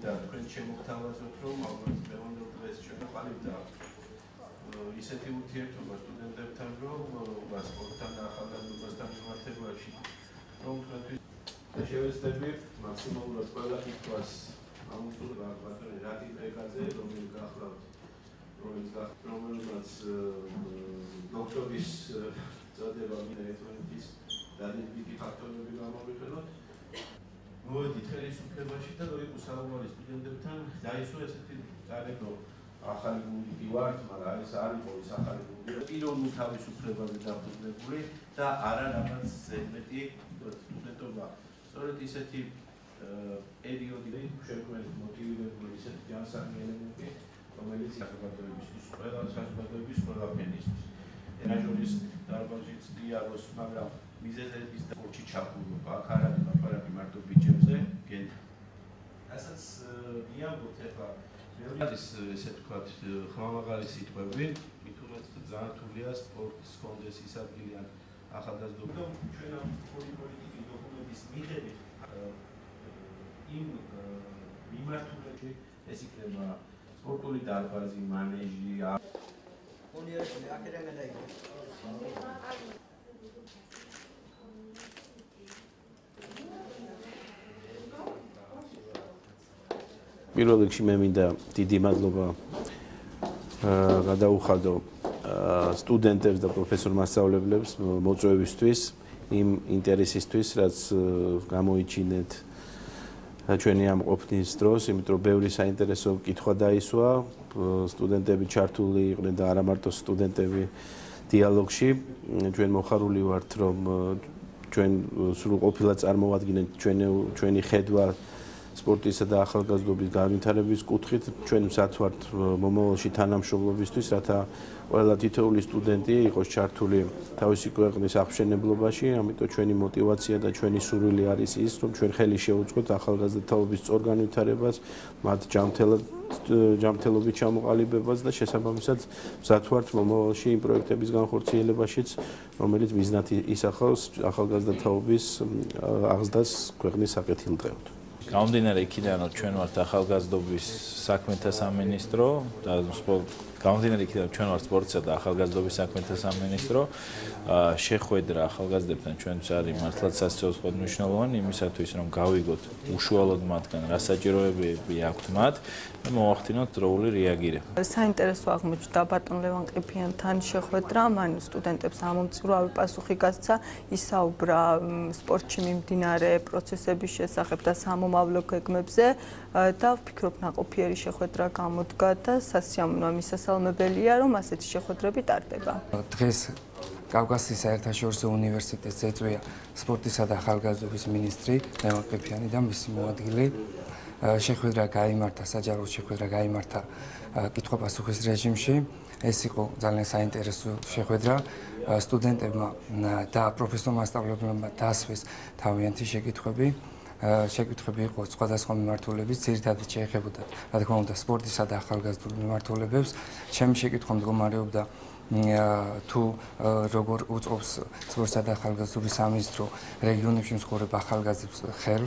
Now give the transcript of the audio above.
და თქვენ შემოგთავაზოთ, რომ ალბათ მევენდელ დღეს შეგვყალიბდა ისეთი ურთიერთობა სტუდენტებთან, რომ სპორტთან და ახალგაზრდობასთან მიმართებაში, რომ თქვენთვის შევეცდები მაქსიმალურად ყველა კითხვას ამოწურვა ბატონი რატი პრეკაზე, რომელმაც დოქტორის წოდება მიდაეთმის დადებითი ფაქტორები გამოვიყენოთ. მოვედით ხელისუფლებაში და როიქ საუბარი სტუდენტებთან დაისვა ესეთი წარეკო ახალი გუნდი ვართ, მაგრამ არის ის ახალი გუნდი პიროვნულ თავისუფლებაზე დაფუძნებული და არა რაღაც ზედმეტი სტუდენტობა. სწორედ ისეთი პერიოდი შეგვიძლია მოტივირებული ისეთი ჯანსაღი ელემენტი, რომელიც საზოგადოებისთვის ყველა ფენისთვის. ენაჟოლის დარბაზიც დიალოს, მაგრამ მიზეზების და ოჩი ჩაფულობა, აქ არ არის ლაპარაკი მარტო ბიჭებზე, რასაც გიამბობთ ახლა არის ესე ვთქვათ ხმამაღალი სიტყვები, მით უმეტ ძალიან რთულია სპორტის კონდეს ის ადგილი ან ახალგაზრდობა. ჩვენ ამ პოლიტიკის დოკუმენტის მიხედვით იმ მიმართულებით ეს იქნება სპორტული დარბაზი, მანეჟი, უნივერსიტეტი აქედან გადაიგებს. პირველ რიგში მე მინდა დიდი მადლობა გადაუხადო სტუდენტებს და პროფესორ მასწავლებლებს მოწვევისთვის, იმ ინტერესისთვის, რაც გამოიჩინეთ ჩვენი ამ ყოფნის დროს, იმიტომ რომ ბევრი საინტერესო კითხვა დაისვა, სტუდენტები ჩართული იყვნენ და არა მარტო სტუდენტები დიალოგში. ჩვენ მოხარული ვართ, რომ ჩვენ სრულყოფილად წარმოვადგინეთ ჩვენი ხედვა სპორტისა და ახალგაზრდობის განვითარების კუთხით. ჩვენ მზად ვართ მომავალში თანამშრომლობისთვის, რათა ყველა თითოეული სტუდენტი იყოს ჩართული თავისი ქვეყნის აღმშენებლობაში. ამიტომ ჩვენი мотиваცია და ჩვენი სურვილი არის ის, რომ ჩვენ ხელი შევუწყოთ ახალგაზრდობის სწორ განვითარებას, მათ ჯანმრთელობით ჩამოყალიბებას და შესაბამისად მზად ვართ მომავალში იმ პროექტების განხორციელებაშიც, რომელიც მიზნად ისახავს ახალგაზრდობის აღზრდას ქვეყნის საკეთილდღეოდ. გამომდინარე იქიდან, რომ ჩვენ ვართ ახალგაზრდობის საქმეთა სამინისტრო და გამომდინარე იქიდან, რომ ჩვენ ვართ სპორტისა და ახალგაზრდობის საქმეთა სამინისტრო, შეხვედრა ახალგაზრდებთან ჩვენთვის არის მართლაც სასწაულს მნიშვნელოვანი იმისათვის, რომ გავიგოთ უშუალოდ მათგან რა საჭიროებები აქვთ მათ და მოვახდინოთ დროული რეაგირება. საინტერესო აღმოჩნდა ბატონ ლევან ყიფიანთან შეხვედრა, მან სტუდენტებს ამომწურავი პასუხი გასცა, ისაუბრა სპორტში მიმდინარე პროცესების შესახებ და სამომავლო გეგმებზე და ვფიქრობ ნაყოფიერი შეხვედრა გამოდგა და სასიამოვნოა მისასალმებელია, რომ ასეთი შეხვედრები ტარდება. დღეს კავკასიის საერთაშორისო უნივერსიტეტის წეწვია სპორტისა და ახალგაზრდობის მინისტრი ლევან ყიფიანი და მისი მოადგილე. შეხვედრა გაიმართა, საჯარო შეხვედრა გაიმართა კითხვა-პასუხის რეჟიმში. ეს იყო ძალიან საინტერესო შეხვედრა. სტუდენტებმა და პროფესორ მასწავლებლებმა დასვეს თავიანთი შეკითხვები. შეკითხვები იყო სხვადასხვა მიმართულების, ძირითადად შეეხებოდა, რა თქმა უნდა, სპორტისა და ახალგაზრდობის მიმართულებებს. ჩემი შეკითხვა მდგომარეობდა თუ როგორ უწყობს სპორტსა და ახალგაზრდობის სამინისტრო რეგიონებში მცხოვრებ ახალგაზრდებს ხელს